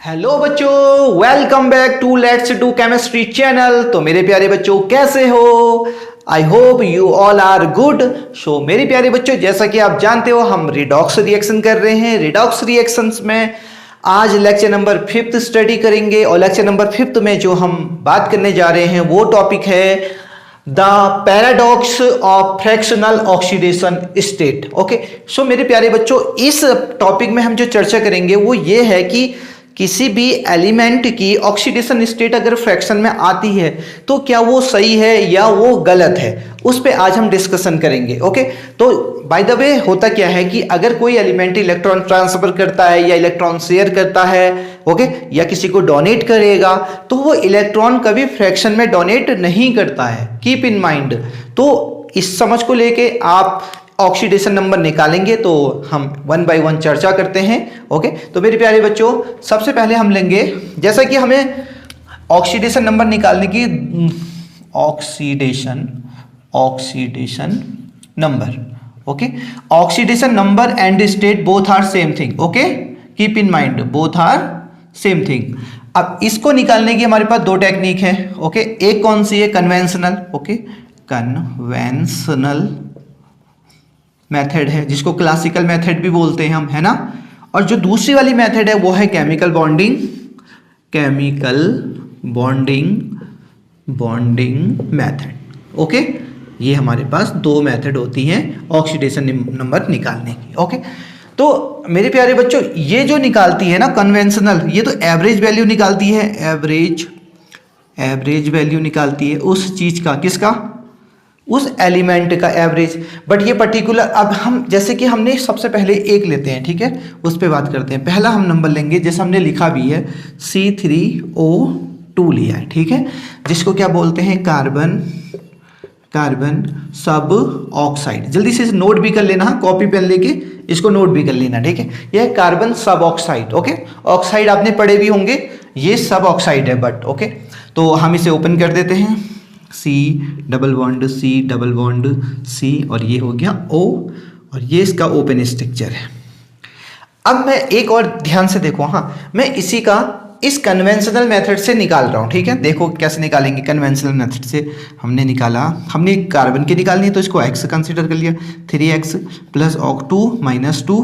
Hello बच्चों, welcome back to let's do chemistry channel. तो मेरे प्यारे बच्चों कैसे हो? I hope you all are good. So मेरे प्यारे बच्चों, जैसा कि आप जानते हो हम रिडॉक्स रिएक्शन कर रहे हैं। रिडॉक्स रिएक्शंस में आज लेक्चर नंबर 5 स्टडी करेंगे और लेक्चर नंबर 5 में जो हम बात करने जा रहे हैं वो टॉपिक है the paradox of fractional oxidation state. Okay, so मेरे प्यारे बच्चों, इस टॉपिक में हम जो चर्चा करेंगे वो ये है कि किसी भी एलिमेंट की ऑक्सीडेशन स्टेट अगर फ्रैक्शन में आती है तो क्या वो सही है या वो गलत है, उस पे आज हम डिस्कशन करेंगे। ओके, तो बाय द वे होता क्या है कि अगर कोई एलिमेंट इलेक्ट्रॉन ट्रांसफर करता है या इलेक्ट्रॉन शेयर करता है, ओके, या किसी को डोनेट करेगा, तो वो इलेक्ट्रॉन कभी फ्रैक्शन में डोनेट नहीं करता है। Keep in mind. तो इस समझ को लेके आप ऑक्सीडेशन नंबर निकालेंगे तो हम वन बाय वन चर्चा करते हैं। ओके, तो मेरे प्यारे बच्चों, सबसे पहले हम लेंगे, जैसा कि हमें ऑक्सीडेशन नंबर निकालने की oxidation number, okay, oxidation number and state both are same thing. Okay, keep in mind, both are same thing. अब इसको निकालने की हमारे पास दो टेक्निक है। ओके, एक कौन सी है? कन्वेंशनल। ओके, कन्वेंशनल मेथड है, जिसको क्लासिकल मेथड भी बोलते हैं हम, है ना। और जो दूसरी वाली मेथड है वो है केमिकल बॉन्डिंग मेथड। ओके, ये हमारे पास दो मेथड होती हैं ऑक्सीडेशन नंबर निकालने की। ओके, तो मेरे प्यारे बच्चों, ये जो निकालती है ना कन्वेंशनल, ये तो एवरेज वैल्यू निकालती है, एवरेज वैल्यू निकालती है उस चीज का, किसका? उस एलिमेंट का एवरेज। बट ये पर्टिकुलर, अब हम जैसे कि हमने सबसे पहले एक लेते हैं, ठीक है, उस पर बात करते हैं। पहला हम नंबर लेंगे, जैसे हमने लिखा भी है C3O2 लिया है, ठीक है, जिसको क्या बोलते हैं? कार्बन सब ऑक्साइड। जल्दी से नोट भी कर लेना, कॉपी पेन लेके इसको नोट भी कर लेना, ठीक है। यह कार्बन सब ऑक्साइड। ओके, ऑक्साइड आपने पढ़े भी होंगे, ये सब ऑक्साइड है। बट ओके, तो हम इसे ओपन कर देते हैं, C डबल बॉन्ड C, और ये हो गया O, और ये इसका ओपन स्ट्रक्चर है। अब मैं एक और ध्यान से देखो, हाँ, मैं इसी का इस कन्वेंशनल मेथड से निकाल रहा हूँ, ठीक है। देखो कैसे निकालेंगे कन्वेंशनल मेथड से। हमने कार्बन की निकालनी है, तो इसको x कंसीडर कर लिया, 3x plus 2 minus 2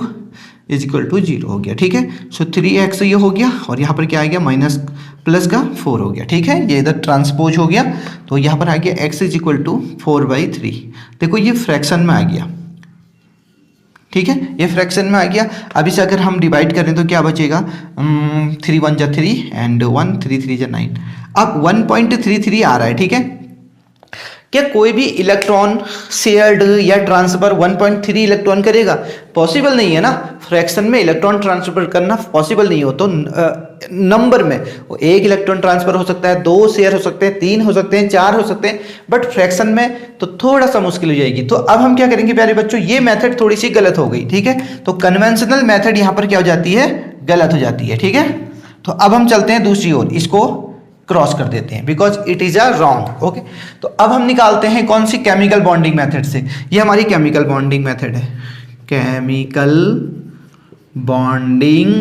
is equal to 0 हो गया, ठीक है। सो 3x ये हो गया, और यहाँ पर क्या आ गया? माइनस प्लस का 4 हो गया, ठीक है। ये इधर ट्रांसपोज हो गया, तो यहाँ पर आ गया x इज इक्वल टू 4/3। देखो ये फ्रैक्शन में आ गया, ठीक है, ये फ्रैक्शन में आ गया। अब इसे अगर हम डिवाइड करें तो क्या बचेगा? 3 1 जा 3 एंड 1 3 3 जा 9। अब 1.33 आ रहा है, ठीक है। क्या कोई भी इलेक्ट्रॉन शेयर्ड या ट्रांसफर 1.3 इलेक्ट्रॉन करेगा? पॉसिबल नहीं है ना। फ्रैक्शन में इलेक्ट्रॉन ट्रांसफर करना पॉसिबल नहीं हो, तो नंबर में एक इलेक्ट्रॉन ट्रांसफर हो सकता है, 2 शेयर हो सकते हैं, 3 हो सकते हैं, 4 हो सकते हैं, बट फ्रैक्शन में तो थोड़ा सा मुश्किल हो जाएगी। तो अब हम क्या करेंगे प्यारे बच्चों, ये मेथड थोड़ी सी गलत हो गई, ठीक है। तो कन्वेंशनल मेथड यहाँ पर क्या हो जाती है? गलत हो जाती है, ठीक है। तो अब हम चलते हैं दूसरी ओर, इसको क्रॉस कर देते हैं, because it is a wrong. Okay, तो अब हम निकालते हैं कौन सी? केमिकल बॉन्डिंग मेथड से। ये हमारी केमिकल बॉन्डिंग मेथड है, केमिकल बॉन्डिंग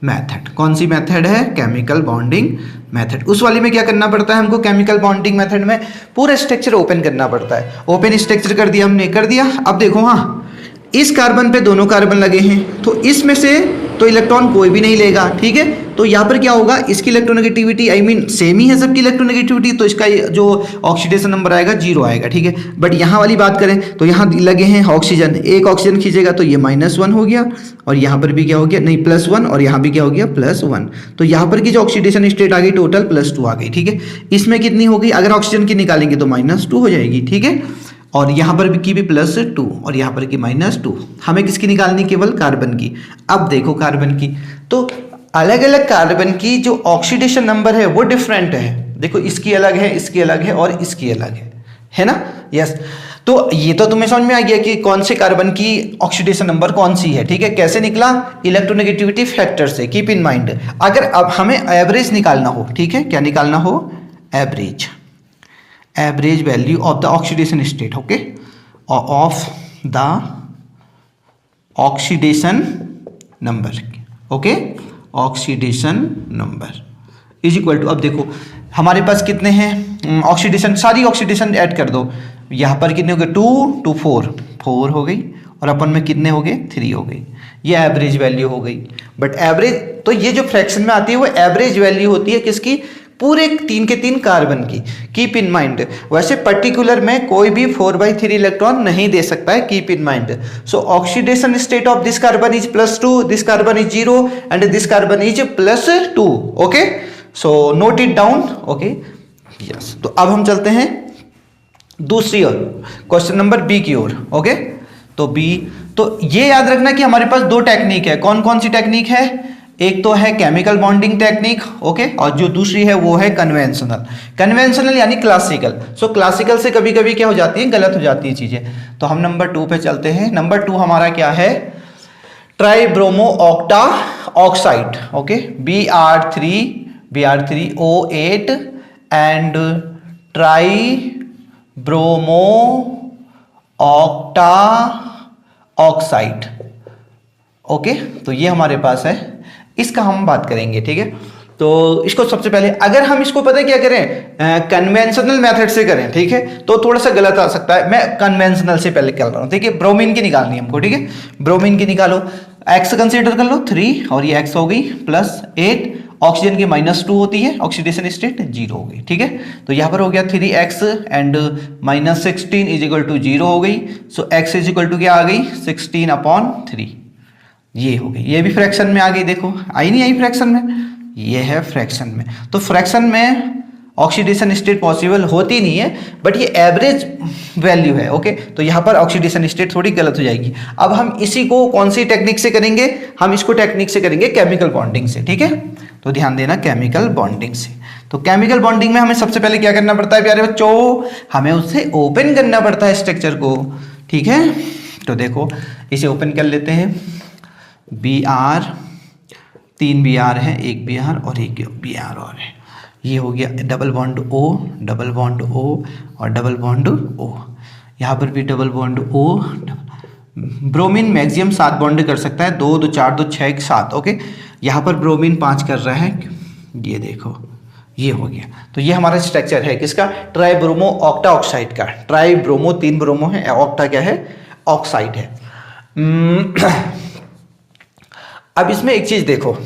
मेथड। कौन सी मेथड है? Chemical bonding method. उस वाली में क्या करना पड़ता है हमको? केमिकल बॉन्डिंग मेथड में पूरा स्ट्रक्चर ओपन करना पड़ता है। ओपन स्ट्रक्चर कर दिया हमने, कर दिया। अब देखो, हाँ, इस कार्बन पे दोनों कार्बन लगे हैं, तो इसमें से तो इलेक्ट्रॉन कोई भी नहीं लेगा, ठीक है। तो यहाँ पर क्या होगा? इसकी इलेक्ट्रोनेगेटिविटी सेम ही है सबकी इलेक्ट्रोनेगेटिविटी, तो इसका जो ऑक्सीडेशन नंबर आएगा 0 आएगा, ठीक है। बट यहाँ वाली बात करें तो यहाँ लगे हैं ऑक्सीजन, एक ऑक्सीजन खींचेगा तो ये -1 हो गया, और यहाँ पर भी क्या हो गया? नहीं, +1, और यहाँ भी क्या हो गया? +1। तो यहाँ पर की जो ऑक्सीडेशन स्टेट आ गई टोटल +2 आ गई, ठीक है। इसमें कितनी होगी? अगर ऑक्सीजन की निकालेंगे तो -2 हो जाएगी, ठीक है। और यहाँ पर की भी +2 और यहाँ पर की -2। हमें किसकी निकालनी? केवल कार्बन की। अब देखो कार्बन की, तो अलग अलग कार्बन की जो ऑक्सीडेशन नंबर है वो डिफरेंट है। देखो इसकी अलग है, इसकी अलग है, और इसकी अलग है ना। यस, तो ये तो तुम्हें समझ में आ गया कि कौन से कार्बन की ऑक्सीडेशन नंबर कौन सी है, ठीक है। कैसे निकला? इलेक्ट्रोनेगेटिविटी फैक्टर से। कीप इन माइंड, अगर अब हमें एवरेज निकालना हो, ठीक है, क्या निकालना हो? Average value of the oxidation state, okay, of the oxidation number, okay, oxidation number is equal to, अब देखो हमारे पास कितने हैं ऑक्सीडेशन, सारी ऑक्सीडेशन ऐड कर दो, यहाँ पर कितने हो गए 2 2 4 हो गई, और अपन में कितने हो गए 3 हो गई, ये एवरेज वैल्यू हो गई। बट एवरेज तो ये जो फ्रैक्शन में आती है वो एवरेज वैल्यू होती है किसकी, पूरे 3 के 3 कार्बन की। कीप इन माइंड, वैसे पर्टिकुलर में कोई भी 4/3 इलेक्ट्रॉन नहीं दे सकता है, keep in mind. So oxidation state of this carbon is +2, this carbon is 0 and this carbon is +2। Okay, so note it down. Okay yes, तो अब हम चलते हैं दूसरी ओर, क्वेश्चन नंबर बी की ओर। ओके, तो बी, तो ये याद रखना कि हमारे पास 2 टेक्निक है। कौन कौन सी टेक्निक है, एक तो है केमिकल बॉन्डिंग टेक्निक, ओके, और जो दूसरी है वो है कन्वेंशनल। कन्वेंशनल यानी क्लासिकल। सो क्लासिकल से कभी कभी क्या हो जाती है, गलत हो जाती है चीजें। तो हम नंबर 2 पे चलते हैं। नंबर 2 हमारा क्या है, tribromo octa oxide. Okay, Br3O8 and tribromo octa oxide. Okay, तो ये हमारे पास है, इसका हम बात करेंगे। ठीक है, तो इसको सबसे पहले अगर हम इसको पता है क्या करें, कन्वेंशनल मेथड से करें, ठीक है, तो थोड़ा सा गलत आ सकता है। मैं कन्वेंशनल से पहले कर रहा हूं, ठीक है। ब्रोमीन की निकालनी है हमको, ठीक है, ब्रोमीन की निकालो। एक्स कंसीडर कर लो 3, और ये एक्स हो गई +8, ऑक्सीजन की -2 होती है, ऑक्सीडेशन स्टेट 0 हो गई। ठीक है, तो यहां पर हो गया 3x and -16 is equal to 0 हो गई। सो x इज इक्वल टू क्या आ गई, 16/3, ये हो गई। ये भी फ्रैक्शन में आ गई, देखो आई नहीं आई फ्रैक्शन में, ये है फ्रैक्शन में। तो फ्रैक्शन में ऑक्सीडेशन स्टेट पॉसिबल होती नहीं है, बट ये एवरेज वैल्यू है। ओके, तो यहाँ पर ऑक्सीडेशन स्टेट थोड़ी गलत हो जाएगी। अब हम इसी को कौन सी टेक्निक से करेंगे, हम इसको टेक्निक से करेंगे केमिकल बॉन्डिंग से। ठीक है, तो ध्यान देना केमिकल बॉन्डिंग से। तो केमिकल बॉन्डिंग में हमें सबसे पहले क्या करना पड़ता है प्यारे बच्चों, हमें उससे ओपन करना पड़ता है स्ट्रक्चर को। ठीक है, तो देखो इसे ओपन कर लेते हैं। Br, 3 Br है, एक Br और एक Br और है, ये हो गया double bond O, double bond O और डबल बॉन्ड O। यहाँ पर भी double bond O। Bromine maximum 7 bond कर सकता है, 2 2 4 2 6 7। ओके, यहाँ पर ब्रोमीन 5 कर रहा है, ये देखो ये हो गया। तो ये हमारा स्ट्रक्चर है किसका, ट्राइब्रोमो ऑक्टा ऑक्साइड का। ट्राइब्रोमो 3 ब्रोमो है, ऑक्टा क्या है, ऑक्साइड है। अब इसमें एक चीज देखो,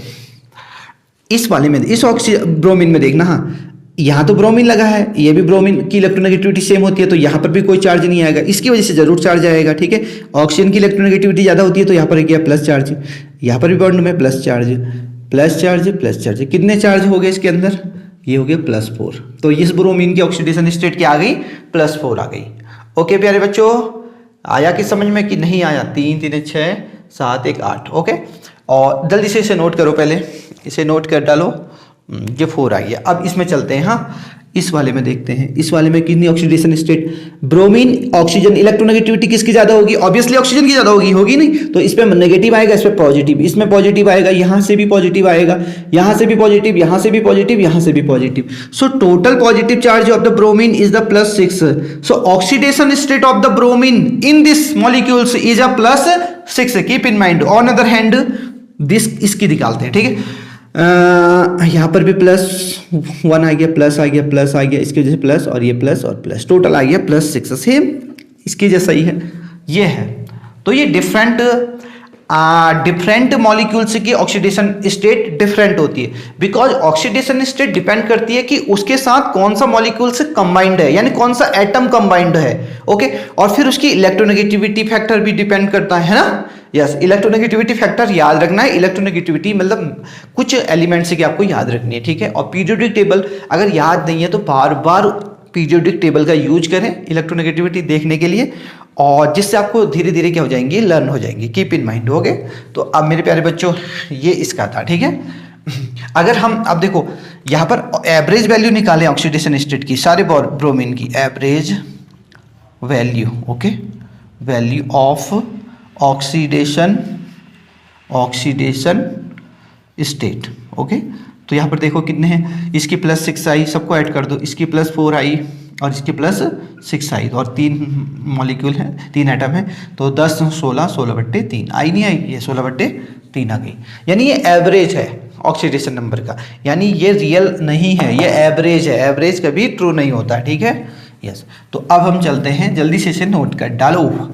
इस वाले में, इस ब्रोमीन में देखना, हाँ यहाँ तो ब्रोमीन लगा है, ये भी ब्रोमीन की इलेक्ट्रोनेगेटिविटी सेम होती है, तो यहाँ पर भी कोई चार्ज नहीं आएगा, इसकी वजह से जरूर चार्ज आएगा। ठीक है, ऑक्सीजन की इलेक्ट्रोनेगेटिविटी ज़्यादा होती है, तो यहाँ पर गया प्लस चार्ज, यहाँ पर भी बॉन्ड में plus charge plus charge plus charge. कितने चार्ज हो गए इसके अंदर, ये हो गया +4। तो इस ब्रोमीन की ऑक्सीडेशन स्टेट क्या आ गई, +4 आ गई। ओके प्यारे बच्चों, आया कि समझ में कि नहीं आया, 3 3 6 7 1 8। ओके, और जल्दी से इसे नोट करो, पहले इसे नोट कर डालो, ये 4 आ गया। अब इसमें चलते हैं, हाँ इस वाले में देखते हैं, इस वाले में कितनी oxidation state, bromine oxygen electronegativity किसकी ज्यादा होगी, ऑब्वियसली ऑक्सीजन की ज्यादा होगी नहीं, तो इस पे नेगेटिव आएगा, इस पे पॉजिटिव, इसमें पॉजिटिव आएगा, यहां से भी पॉजिटिव आएगा, यहां से भी पॉजिटिव, यहां से भी पॉजिटिव, यहां से भी positive. So total positive charge of the bromine is the +6। So oxidation state of the bromine in this molecules is a +6। Keep in mind. On other hand this, इसकी निकालते हैं। ठीक है, यहाँ पर भी +1 आ गया, प्लस आ गया, प्लस आ गया, इसकी वजह से प्लस, और ये प्लस और प्लस, टोटल आ गया +6। सेम इसकी जैसा ही है, ये है। तो ये डिफरेंट मॉलिक्यूल्स की ऑक्सीडेशन स्टेट डिफरेंट होती है, बिकॉज ऑक्सीडेशन स्टेट डिपेंड करती है कि उसके साथ कौन सा मॉलिक्यूल्स कंबाइंड है, यानी कौन सा एटम कंबाइंड है। ओके, और फिर उसकी इलेक्ट्रोनेगेटिविटी फैक्टर भी डिपेंड करता है ना। यस, इलेक्ट्रोनेगेटिविटी फैक्टर याद रखना है। इलेक्ट्रोनेगेटिविटी मतलब कुछ एलिमेंट्स की आपको याद रखनी है। ठीक है, और पीरियोडिक टेबल अगर याद नहीं है तो बार बार पीरियोडिक टेबल का यूज करें इलेक्ट्रोनेगेटिविटी देखने के लिए, और जिससे आपको धीरे धीरे क्या हो जाएंगी, लर्न हो जाएंगी। Keep in mind. हो गए, तो अब मेरे प्यारे बच्चों ये इसका था। ठीक है, अगर हम अब देखो यहाँ पर एवरेज वैल्यू निकालें ऑक्सीडेशन स्टेट की, सारे ब्रोमीन की average value. Okay, value of oxidation state. Okay, तो यहाँ पर देखो कितने हैं, इसकी +6 आई, सबको ऐड कर दो, इसकी +4 आई और इसकी +6 आई, और 3 मॉलिक्यूल हैं, 3 एटम हैं, तो 10 16 16/3 आई नहीं आई, ये 16/3 आ गई, यानी ये एवरेज है। ऑक्सीडेशन नंबर का, यानी ये रियल नहीं है, ये एवरेज है, एवरेज कभी ट्रू नहीं होता, ठीक है। यस, तो अब हम चलते हैं, जल्दी से इसे नोट कर डालो।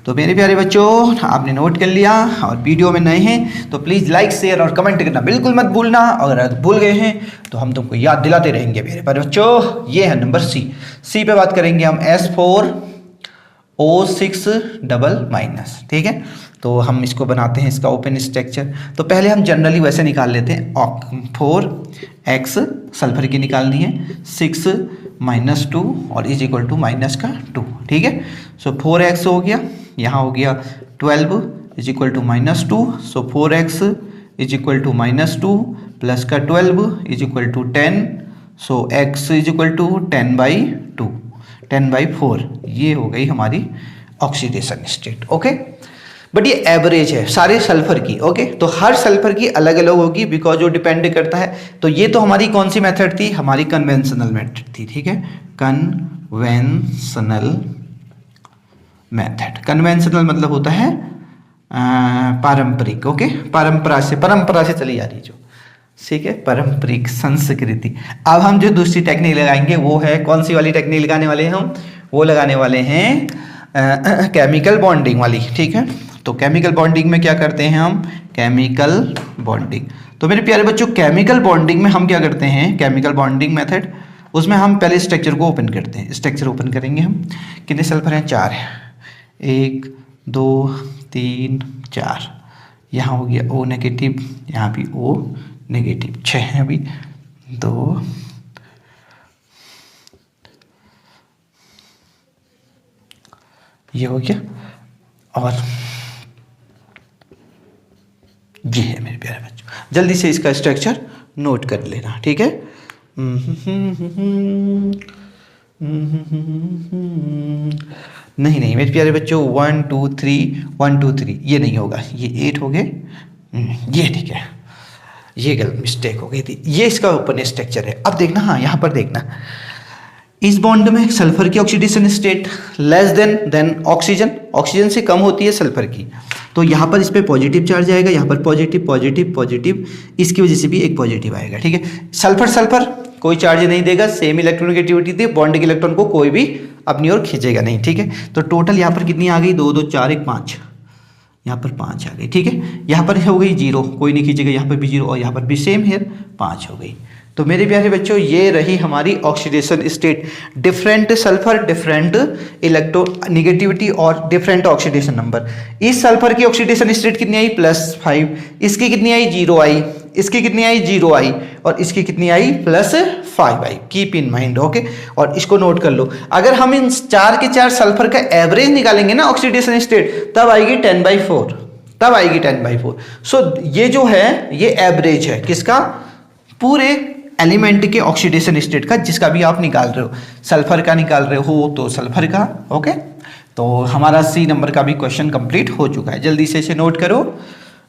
तो मेरे प्यारे बच्चों, आपने नोट कर लिया, और वीडियो में नए हैं तो प्लीज़ लाइक शेयर और कमेंट करना बिल्कुल मत भूलना। अगर भूल गए हैं तो हम तुमको याद दिलाते रहेंगे मेरे प्यारे बच्चों। ये है नंबर सी पे बात करेंगे हम, S4O6 डबल माइनस, ठीक है। तो हम इसको बनाते हैं, इसका ओपन स्ट्रक्चर। तो पहले हम जनरली वैसे निकाल लेते हैं, 4x सल्फर की निकालनी है, 6 - 2 और इज इक्वल टू माइनस का 2, ठीक है। सो 4x हो गया, यहाँ हो गया 12 is equal to -2, so 4x is equal to -2 plus का 12 is equal to 10, so x is equal to 10/2, 10/4। ये हो गई हमारी ऑक्सीडेशन स्टेट, ओके। बट ये एवरेज है सारे सल्फर की, ओके। तो हर सल्फर की अलग अलग होगी, बिकॉज जो डिपेंड करता है। तो ये तो हमारी कौन सी मेथड थी, हमारी कन्वेंशनल मेथड थी, ठीक है, कन्वेंशनल मेथड। कन्वेंशनल मतलब होता है पारंपरिक, ओके, परंपरा से चली आ रही जो, ठीक है, पारंपरिक संस्कृति। अब हम जो दूसरी टेक्निक लगाएंगे वो है, कौन सी वाली टेक्निक लगाने वाले हैं हम, वो लगाने वाले हैं केमिकल बॉन्डिंग वाली, ठीक है। तो केमिकल बॉन्डिंग में क्या करते हैं हम, केमिकल बॉन्डिंग। तो मेरे प्यारे बच्चों, केमिकल बॉन्डिंग में हम क्या करते हैं, केमिकल बॉन्डिंग मेथड, उसमें हम पहले स्ट्रक्चर को ओपन करते हैं। स्ट्रक्चर ओपन करेंगे हम, कितने सल्फर हैं, 4 है, 1 2 3 4, यहाँ हो गया O नेगेटिव, यहाँ भी O नेगेटिव, 6 है अभी, 2 ये हो गया, और ये है मेरे प्यारे बच्चों। जल्दी से इसका स्ट्रक्चर नोट कर लेना, ठीक है। नहीं मेरे प्यारे बच्चों, 1 2 3 ये नहीं होगा, ये 8 हो गए, ये ठीक है, ये गलत मिस्टेक हो गई थी। ये इसका ओपन स्ट्रक्चर है। अब देखना, हाँ यहाँ पर देखना, इस बॉन्ड में सल्फर की oxidation state less than oxygen, oxygen से कम होती है सल्फर की। तो यहाँ पर इस पे पॉजिटिव चार्ज आएगा, यहाँ पर पॉजिटिव, इसकी वजह से भी एक पॉजिटिव आएगा, ठीक है। सल्फर कोई चार्ज नहीं देगा, सेम इलेक्ट्रोनेगेटिविटी दे, बॉन्ड के इलेक्ट्रॉन को कोई भी अपनी ओर खींचेगा नहीं, ठीक है। तो टोटल यहाँ पर कितनी आ गई, 2 2 4 1 5, यहाँ पर 5 आ गई, ठीक है। यहाँ पर हो गई 0, कोई नहीं खींचेगा, यहाँ पर भी 0, और यहाँ पर भी सेम है 5 हो गई। तो मेरे प्यारे बच्चों, ये रही हमारी oxidation state, different sulphur, different electronegativity और डिफरेंट ऑक्सीडेशन नंबर। इस सल्फर की ऑक्सीडेशन स्टेट कितनी आई, +5, इसकी कितनी आई, 0 आई, इसकी कितनी आई, 0 आई, और इसकी कितनी आई, +5 आई। Keep in mind, okay. और इसको नोट कर लो, अगर हम इन 4 के 4 सल्फर का एवरेज निकालेंगे ना ऑक्सीडेशन स्टेट, तब आएगी 10/4, तब आएगी 10/4। सो ये जो है ये एवरेज है किसका, पूरे एलिमेंट के ऑक्सीडेशन स्टेट का, जिसका भी आप निकाल रहे हो, सल्फर का निकाल रहे हो तो सल्फर का, ओके। तो हमारा C नंबर का भी क्वेश्चन कंप्लीट हो चुका है, जल्दी से इसे नोट करो,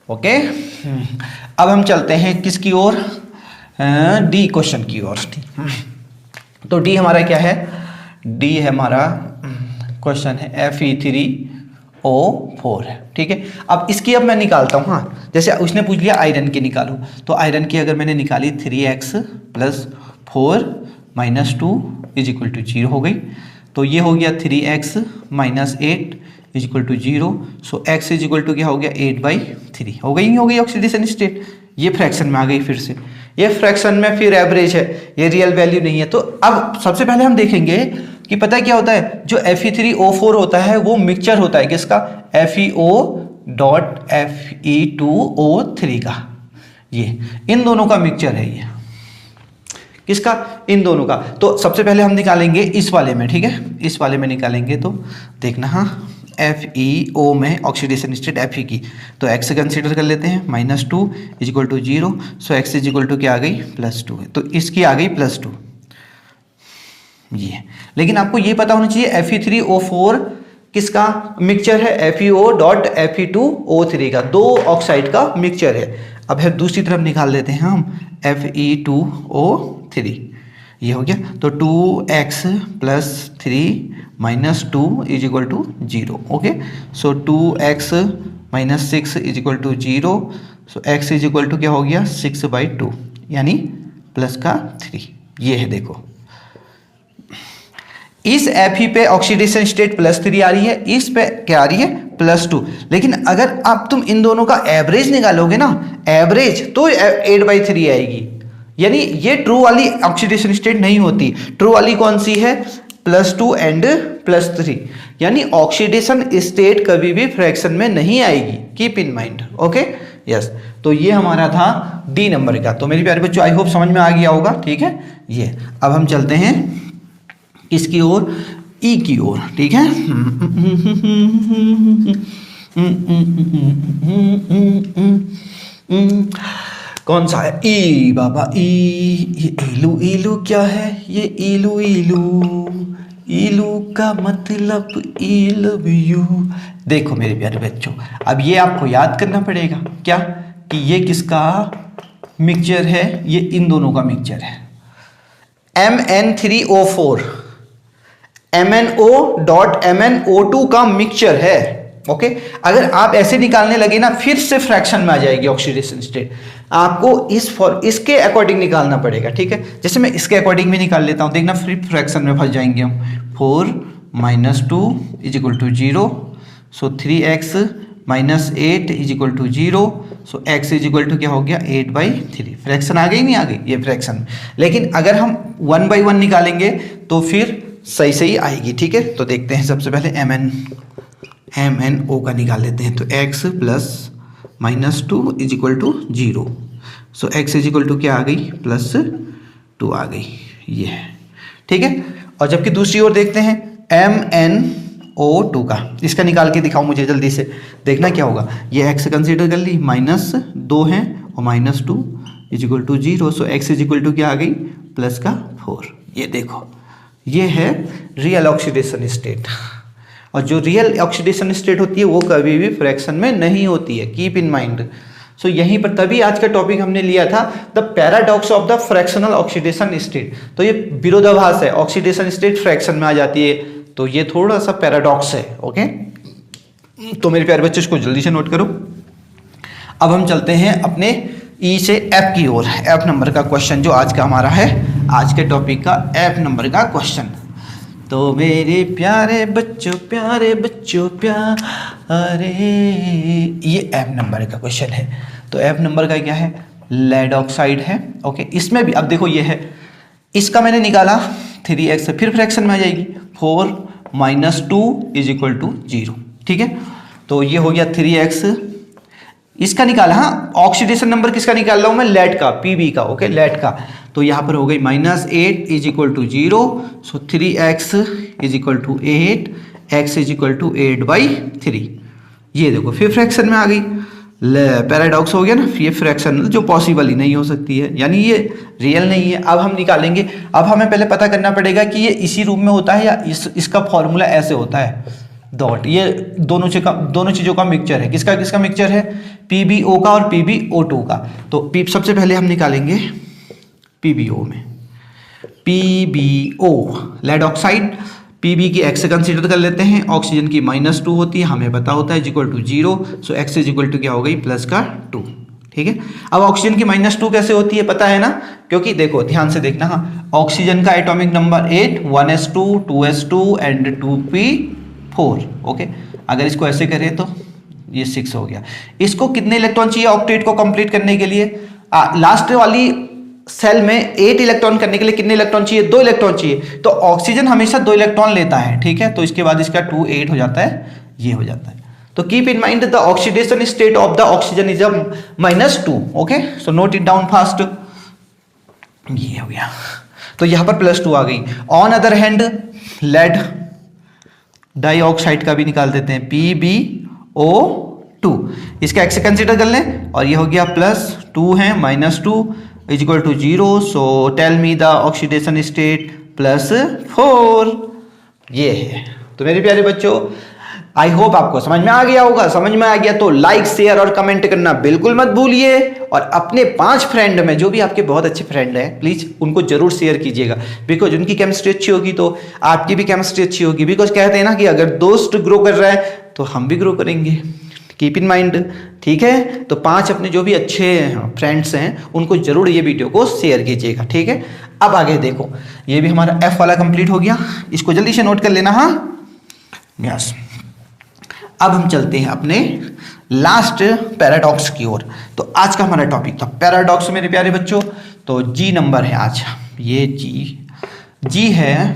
ओके। अब हम चलते हैं किसकी ओर, D क्वेश्चन की ओर। तो D हमारा क्या है, D है हमारा क्वेश्चन है Fe3O4 है, ठीक है। अब इसकी अब मैं निकालता हूँ, हाँ, जैसे उसने पूछ लिया आयरन की निकालो, तो आयरन की अगर मैंने निकाली 3x + 4 - 2 = 0 हो गई। तो ये हो गया 3x - 8 = 0, सो x = क्या हो गया, 8/3 हो गई, नहीं हो गई ऑक्सीडेशन स्टेट। ये फ्रैक्शन में आ गई, फिर से ये फ्रैक्शन में, फिर एवरेज है, ये रियल वैल्यू नहीं है। तो अब सबसे पहले हम देखेंगे कि पता है क्या होता है, जो Fe3O4 होता है वो मिक्सचर होता है किसका, FeO.Fe2O3 का, ये इन दोनों का मिक्सचर है, ये किसका, इन दोनों का। तो सबसे पहले हम निकालेंगे इस वाले में, ठीक है, इस वाले में निकालेंगे। तो देखना, हाँ, FeO में ऑक्सीडेशन स्टेट Fe की, तो x कंसीडर कर लेते हैं, -2 = 0, सो x = क्या आ गई, +2 है, तो इसकी आ गई +2 ये। लेकिन आपको ये पता होना चाहिए Fe3O4 किसका मिक्सचर है, FeO.Fe2O3 का, 2 ऑक्साइड का मिक्सचर है। अब है दूसरी तरफ निकाल लेते हैं हम, Fe2O3, ये हो गया। तो 2x + 3 - 2 = 0, okay. So 2x - 6 = 0, so x is equal to क्या हो गया 6/2 यानी प्लस का 3। ये है देखो, इस Fe पे ऑक्सीडेशन स्टेट +3 आ रही है, इस पे क्या आ रही है +2। लेकिन अगर आप तुम इन दोनों का एवरेज निकालोगे ना, एवरेज तो 8/3 आएगी। यानी ये ट्रू वाली ऑक्सीडेशन स्टेट नहीं होती। ट्रू वाली कौन सी है, +2 एंड +3। यानी ऑक्सीडेशन स्टेट कभी भी फ्रैक्शन में नहीं आएगी, keep in mind. Okay yes, तो ये हमारा था डी नंबर का। तो मेरे प्यारे बच्चों आई होप समझ में आ गया होगा। ठीक है, ये अब हम चलते हैं किसकी ओर, ई की ओर। ठीक है, कौन सा है, ई बाबा ई। ये इलू इलू क्या है, ये इलू इलू, इलू का मतलब ई लव यू। देखो मेरे प्यारे बच्चों, अब ये आपको याद करना पड़ेगा क्या, कि ये किसका मिक्सचर है, ये इन दोनों का मिक्सचर है। MN3O4 MnO.MnO2 का मिक्सचर है। ओके, अगर आप ऐसे निकालने लगे ना, फिर से फ्रैक्शन में आ जाएगी ऑक्सीडेशन स्टेट। आपको इसके अकॉर्डिंग निकालना पड़ेगा। ठीक है, जैसे मैं इसके अकॉर्डिंग भी निकाल लेता हूं, देखना फिर फ्रैक्शन में फंस जाएंगे हम। 4 - 2 = 0, सो 3x - 8 = 0, सो x = क्या हो गया 8/3। फ्रैक्शन आ गई नहीं आ गई, ये फ्रैक्शन। लेकिन अगर हम 1/1 निकालेंगे तो फिर सही सही आएगी। ठीक है, तो देखते हैं सबसे पहले MnO का निकाल लेते हैं। तो x + -2 = 0, सो x = क्या आ गई +2 आ गई, ये है। ठीक है, और जबकि दूसरी ओर देखते हैं MnO2 का, इसका निकाल के दिखाओ मुझे जल्दी से, देखना क्या होगा। ये x कंसीडर कर ली, -2 है और -2 = 0, सो x = क्या आ गई +4। ये देखो, ये है रियल ऑक्सीडेशन स्टेट। और जो रियल ऑक्सीडेशन स्टेट होती है वो कभी भी फ्रैक्शन में नहीं होती है, कीप इन माइंड। सो यहीं पर तभी आज का टॉपिक हमने लिया था the paradox of the fractional oxidation state. तो ये विरोधाभास है, ऑक्सीडेशन स्टेट फ्रैक्शन में आ जाती है, तो ये थोड़ा सा पैराडॉक्स है। ओके, तो मेरे प्यारे बच्चे इसको जल्दी से नोट करो। अब हम चलते हैं अपने ई से एफ की ओर। एफ नंबर का क्वेश्चन जो आज का हमारा है, आज के टॉपिक का एफ नंबर का क्वेश्चन। तो मेरे प्यारे बच्चों प्यारे, ये एफ नंबर का क्वेश्चन है। तो एफ नंबर का क्या है, लेड ऑक्साइड है। ओके, इसमें भी अब देखो ये है, इसका मैंने निकाला 3x, फिर फ्रैक्शन में आ जाएगी 4 - 2 = 0। ठीक है, तो ये हो गया 3x, इसका निकाला। हाँ, ऑक्सीडेशन नंबर किसका निकाल रहा हूं मैं, लेड का, Pb का। ओके, लेड का। तो यहां पर हो गई -8 = 0, सो 3x = 8, x = 8/3। ये देखो फिर फ्रैक्शन में आ गई, पैराडॉक्स हो गया ना, ये फ्रैक्शन जो पॉसिबल ही नहीं हो सकती है, यानी ये रियल नहीं है। अब हम निकालेंगे। अब हमें पहले पता करना पड़ेगा कि ये इसी रूप में होता है या इसका फॉर्मूला ऐसे होता है डॉट। ये दोनों चीज़ों का मिक्सचर है। किसका किसका मिक्सचर है, PbO का और PbO2 का। तो सबसे पहले हम निकालेंगे PbO में, PbO लेड ऑक्साइड, Pb की x कंसीडर कर लेते हैं, ऑक्सीजन की -2 होती है, हमें पता होता है = 0, सो x = क्या हो गई +2। ठीक है, अब ऑक्सीजन की -2 कैसे होती है पता है ना, क्योंकि देखो ध्यान से देखना। हाँ, ऑक्सीजन का atomic number 8, 1s2 2s2 and 2p4। Okay, अगर इसको ऐसे करें तो ये 6 हो गया। इसको कितने इलेक्ट्रॉन चाहिए ऑक्टेट को कंप्लीट करने के लिए, लास्ट वाली सेल में 8 इलेक्ट्रॉन करने के लिए कितने इलेक्ट्रॉन चाहिए, 2 इलेक्ट्रॉन चाहिए। तो ऑक्सीजन हमेशा 2 इलेक्ट्रॉन लेता है। ठीक है, तो इसके बाद इसका 2 8 हो जाता है, ये हो जाता है। तो keep in mind the oxidation state of the oxygen is -2। Okay, so note it down fast. ये हो गया, तो यहां पर +2 आ गई। On other hand lead dioxide का भी निकाल देते हैं, PbO2। इसका x कंसीडर कर लें, और ये हो गया +2 है, -2 = 0, so tell me the oxidation state +4। ये है। तो मेरे प्यारे बच्चों, आई होप आपको समझ में आ गया होगा। समझ में आ गया तो लाइक शेयर और कमेंट करना बिल्कुल मत भूलिए, और अपने 5 फ्रेंड में जो भी आपके बहुत अच्छे फ्रेंड हैं प्लीज उनको जरूर शेयर कीजिएगा, बिकॉज उनकी केमिस्ट्री अच्छी होगी तो आपकी भी केमिस्ट्री अच्छी होगी। बिकॉज कहते हैं ना कि अगर दोस्त ग्रो कर रहा है तो हम भी ग्रो करेंगे। कीप इन माइंड, ठीक है। तो 5 अपने जो भी अच्छे फ्रेंड्स हैं उनको जरूर ये वीडियो को शेयर कीजिएगा, ठीक है। अब आगे देखो, ये भी हमारा F वाला कंप्लीट हो गया, इसको जल्दी से नोट कर लेना। हाँ यस, अब हम चलते हैं अपने लास्ट पैराडॉक्स की ओर। तो आज का हमारा टॉपिक था पैराडॉक्स मेरे प्यारे बच्चों। तो जी नंबर है आज, ये जी है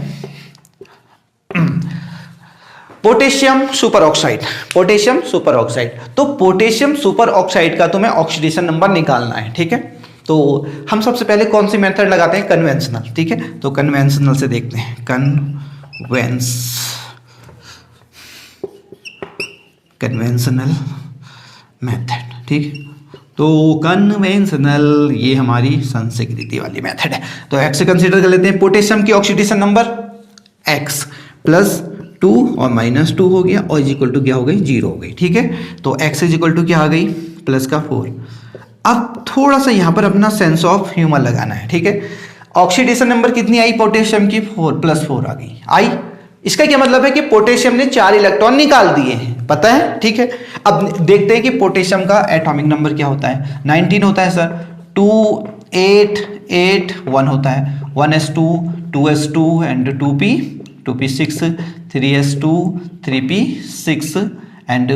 potassium super oxide. Potassium super oxide, तो पोटेशियम सुपर ऑक्साइड का तुम्हें ऑक्सीडेशन नंबर निकालना है, ठीक है। तो हम सबसे पहले कौन सी मेथड लगाते हैं, कन्वेंशनल, ठीक है। तो कन्वेंशनल से देखते हैं, कन्वेंशनल मेथड, ठीक है। तो कन्वेंशनल ये हमारी संस्कृति वाली मेथड है। तो एक्स से कंसीडर कर लेते हैं, पोटेशियम की ऑक्सीडेशन नंबर एक्स प्लस 2 और -2 हो गया और इज इक्वल टू क्या हो गई, 0 हो गई, ठीक है। तो x इज इक्वल टू क्या आ गई, प्लस का 4। अब थोड़ा सा यहाँ पर अपना सेंस ऑफ ह्यूमर लगाना है, ठीक है। ऑक्सीडेशन नंबर कितनी आई पोटेशियम की, 4 + 4 आ गई, आई। इसका क्या मतलब है कि पोटेशियम ने 4 इलेक्ट्रॉन निकाल दिए हैं, पता है, ठीक है। अब देखते हैं कि पोटेशियम का एटॉमिक नंबर क्या होता है, 19 होता है सर, 2 8 8 1 होता है, 1s2 2s2 and 2p 6 3s2 3p6 and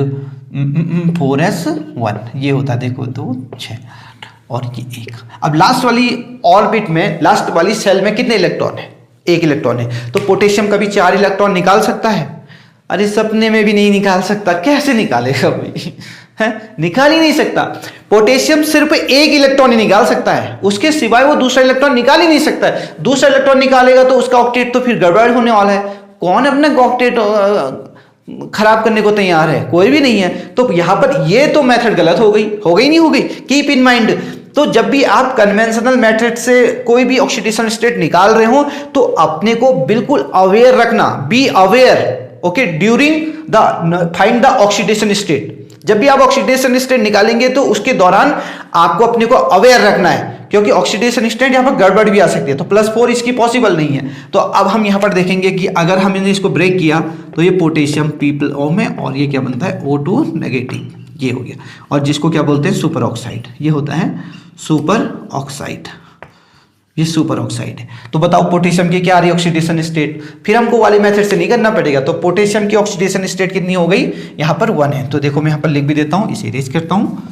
4s1 ये होता है, देखो 2 6 और ये 1। अब लास्ट वाली ऑर्बिट में, लास्ट वाली सेल में कितने इलेक्ट्रॉन है, 1 इलेक्ट्रॉन है। तो पोटेशियम कभी 4 इलेक्ट्रॉन निकाल सकता है, अरे सपने में भी नहीं निकाल सकता, कैसे निकालेगा भाई, है निकाल ही नहीं सकता। पोटेशियम सिर्फ 1 इलेक्ट्रॉन ही निकाल सकता है, उसके सिवाय वो दूसरा इलेक्ट्रॉन निकाल ही नहीं सकता है। दूसरा इलेक्ट्रॉन निकालेगा तो उसका ऑक्टेट तो फिर गड़बड़ होने वाला है। कौन अपना ऑक्टेट खराब करने को तैयार है, कोई भी नहीं है। तो यहां पर ये तो मेथड गलत हो गई नहीं हो गई, कीप इन माइंड। तो जब भी आप कन्वेंशनल मेथड से कोई भी ऑक्सीडेशन स्टेट निकाल रहे हो तो अपने को बिल्कुल अवेयर रखना, be aware, okay, during the find the oxidation state. जब भी आप ऑक्सीडेशन स्टेट निकालेंगे तो उसके दौरान आपको अपने को अवेयर रखना है, क्योंकि ऑक्सीडेशन स्टेट यहाँ पर गड़बड़ भी आ सकती है। तो +4 इसकी पॉसिबल नहीं है। तो अब हम यहाँ पर देखेंगे कि अगर हमने इसको ब्रेक किया तो ये पोटेशियम P+ में और ये क्या बनता है, O2 नेगेटिव, ये हो गया। और जिसको क्या बोलते हैं, सुपर ऑक्साइड, ये होता है सुपर ऑक्साइड, ये सुपर ऑक्साइड है। तो बताओ पोटेशियम की क्या आ रही है ऑक्सीडेशन स्टेट, फिर हमको वाले मेथड से नहीं करना पड़ेगा। तो पोटेशियम की ऑक्सीडेशन स्टेट कितनी हो गई, यहाँ पर 1 है। तो देखो मैं यहाँ पर लिख भी देता हूँ, इसे इरेज करता हूँ।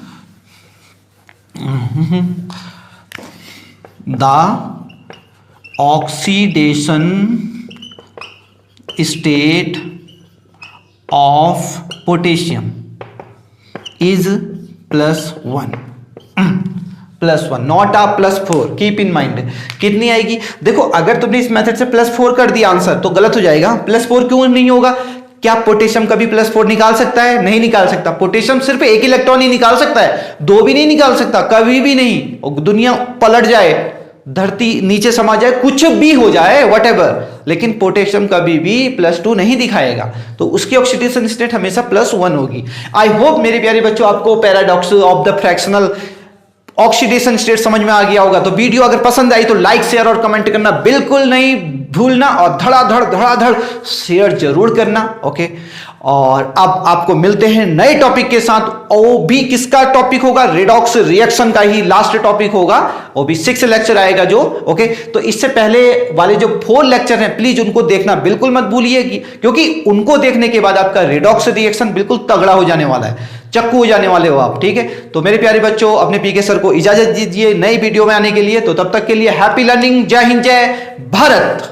The oxidation state of potassium is +1, not आ +4, कीप इन माइंड। कितनी आएगी, देखो अगर तुमने इस मेथड से +4 कर दिया आंसर तो गलत हो जाएगा। +4 क्यों नहीं होगा, क्या पोटेशियम कभी +4 निकाल सकता है, नहीं निकाल सकता। पोटेशियम सिर्फ 1 इलेक्ट्रॉन ही निकाल सकता है, 2 भी नहीं निकाल सकता, कभी भी नहीं। और दुनिया पलट जाए, धरती नीचे समा जाए, कुछ भी हो जाए, व्हाटएवर, लेकिन पोटेशियम कभी भी +2 नहीं दिखाएगा। तो उसकी ऑक्सीडेशन स्टेट हमेशा +1 होगी। आई होप मेरे प्यारे बच्चों आपको paradox of the fractional oxidation state समझ में आ गया होगा। तो वीडियो अगर पसंद आई तो लाइक शेयर और कमेंट करना बिल्कुल नहीं भूलना, और धड़ाधड़ शेयर जरूर करना, ओके। और अब आपको मिलते हैं नए टॉपिक के साथ। वो भी किसका टॉपिक होगा, रेडॉक्स रिएक्शन का ही लास्ट टॉपिक होगा। वो भी 6 लेक्चर आएगा जो, ओके। तो इससे पहले वाले जो 4 लेक्चर हैं प्लीज उनको देखना बिल्कुल मत भूलिए, क्योंकि उनको देखने के बाद आपका रेडॉक्स रिएक्शन बिल्कुल तगड़ा हो जाने वाला है, चक्कू हो जाने वाले हो आप, ठीक है। तो मेरे प्यारे बच्चों अपने पीके सर को इजाजत दीजिए नई वीडियो में आने के लिए। तो तब तक के लिए हैप्पी लर्निंग, जय हिंद, जय भारत।